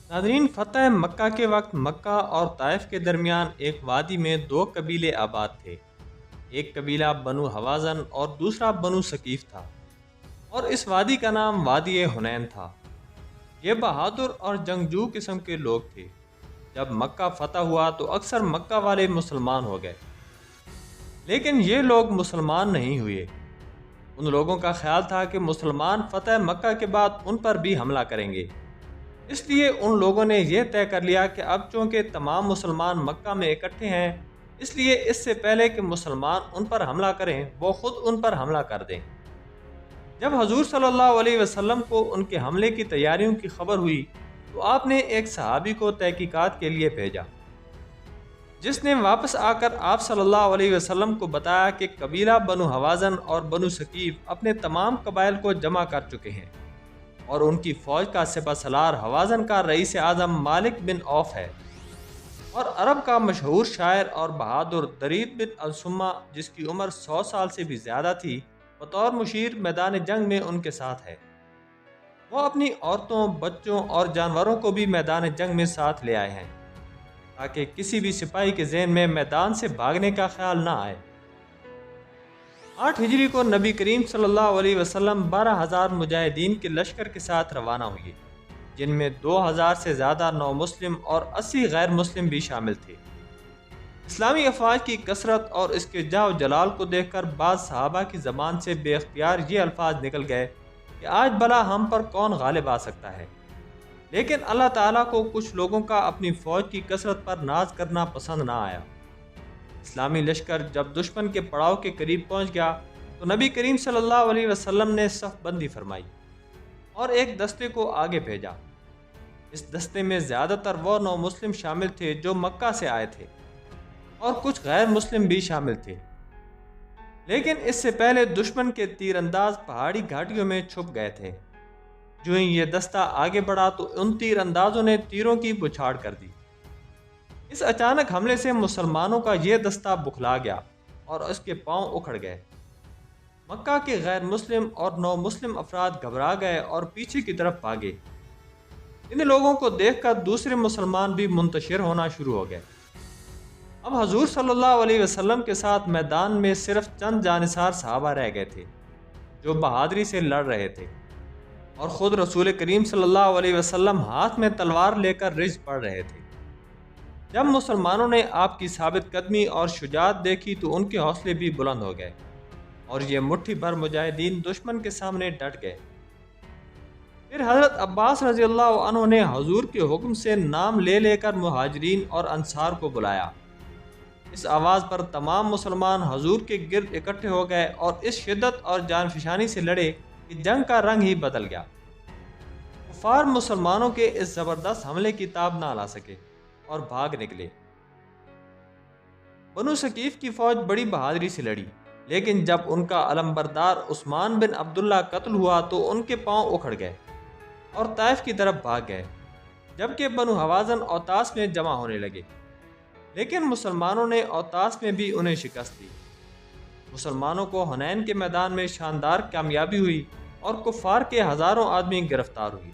ناظرین، فتح مکہ کے وقت مکہ اور طائف کے درمیان ایک وادی میں دو قبیلے آباد تھے۔ ایک قبیلہ بنو حوازن اور دوسرا بنو ثقیف تھا، اور اس وادی کا نام وادی حنین تھا۔ یہ بہادر اور جنگجو قسم کے لوگ تھے۔ جب مکہ فتح ہوا تو اکثر مکہ والے مسلمان ہو گئے، لیکن یہ لوگ مسلمان نہیں ہوئے۔ ان لوگوں کا خیال تھا کہ مسلمان فتح مکہ کے بعد ان پر بھی حملہ کریں گے، اس لیے ان لوگوں نے یہ طے کر لیا کہ اب چونکہ تمام مسلمان مکہ میں اکٹھے ہیں، اس لیے اس سے پہلے کہ مسلمان ان پر حملہ کریں وہ خود ان پر حملہ کر دیں۔ جب حضور صلی اللہ علیہ وسلم کو ان کے حملے کی تیاریوں کی خبر ہوئی تو آپ نے ایک صحابی کو تحقیقات کے لیے بھیجا، جس نے واپس آ کر آپ صلی اللہ علیہ وسلم کو بتایا کہ قبیلہ بنو حوازن اور بنو ثقیف اپنے تمام قبائل کو جمع کر چکے ہیں، اور ان کی فوج کا سپہ سالار حوازن کا رئیس اعظم مالک بن عوف ہے، اور عرب کا مشہور شاعر اور بہادر درید بن السمہ، جس کی عمر 100 سال سے بھی زیادہ تھی، بطور مشیر میدان جنگ میں ان کے ساتھ ہے۔ وہ اپنی عورتوں، بچوں اور جانوروں کو بھی میدان جنگ میں ساتھ لے آئے ہیں، تاکہ کسی بھی سپاہی کے ذہن میں میدان سے بھاگنے کا خیال نہ آئے۔ 8 ہجری کو نبی کریم صلی اللہ علیہ وسلم 12,000 مجاہدین کے لشکر کے ساتھ روانہ ہوئے، جن میں 2,000 سے زیادہ نو مسلم اور 80 غیر مسلم بھی شامل تھے۔ اسلامی افواج کی کثرت اور اس کے جاہ و جلال کو دیکھ کر بعض صحابہ کی زبان سے بے اختیار یہ الفاظ نکل گئے کہ آج بلا ہم پر کون غالب آ سکتا ہے۔ لیکن اللہ تعالیٰ کو کچھ لوگوں کا اپنی فوج کی کثرت پر ناز کرنا پسند نہ آیا۔ اسلامی لشکر جب دشمن کے پڑاؤ کے قریب پہنچ گیا تو نبی کریم صلی اللہ علیہ وسلم نے صف بندی فرمائی اور ایک دستے کو آگے بھیجا۔ اس دستے میں زیادہ تر وہ نو مسلم شامل تھے جو مکہ سے آئے تھے، اور کچھ غیر مسلم بھی شامل تھے، لیکن اس سے پہلے دشمن کے تیر انداز پہاڑی گھاٹیوں میں چھپ گئے تھے۔ جو ہی یہ دستہ آگے بڑھا تو ان تیر اندازوں نے تیروں کی بچھاڑ کر دی۔ اس اچانک حملے سے مسلمانوں کا یہ دستہ بکھلا گیا اور اس کے پاؤں اکھڑ گئے۔ مکہ کے غیر مسلم اور نو مسلم افراد گھبرا گئے اور پیچھے کی طرف بھاگے۔ ان لوگوں کو دیکھ کر دوسرے مسلمان بھی منتشر ہونا شروع ہو گئے۔ اب حضور صلی اللہ علیہ وسلم کے ساتھ میدان میں صرف چند جانثار صحابہ رہ گئے تھے جو بہادری سے لڑ رہے تھے، اور خود رسول کریم صلی اللہ علیہ وسلم ہاتھ میں تلوار لے کر رجز پڑھ رہے تھے۔ جب مسلمانوں نے آپ کی ثابت قدمی اور شجاعت دیکھی تو ان کے حوصلے بھی بلند ہو گئے، اور یہ مٹھی بھر مجاہدین دشمن کے سامنے ڈٹ گئے۔ پھر حضرت عباس رضی اللہ عنہ نے حضور کے حکم سے نام لے لے کر مہاجرین اور انصار کو بلایا۔ اس آواز پر تمام مسلمان حضور کے گرد اکٹھے ہو گئے اور اس شدت اور جان فشانی سے لڑے کہ جنگ کا رنگ ہی بدل گیا۔ کفار مسلمانوں کے اس زبردست حملے کی تاب نہ لا سکے اور بھاگ نکلے۔ بنو ثقیف کی فوج بڑی بہادری سے لڑی، لیکن جب ان کا علمبردار عثمان بن عبداللہ قتل ہوا تو ان کے پاؤں اکھڑ گئے اور طائف کی طرف بھاگ گئے، جبکہ بنو حوازن اوتاس میں جمع ہونے لگے، لیکن مسلمانوں نے اوتاس میں بھی انہیں شکست دی۔ مسلمانوں کو حنین کے میدان میں شاندار کامیابی ہوئی اور کفار کے ہزاروں آدمی گرفتار ہوئے۔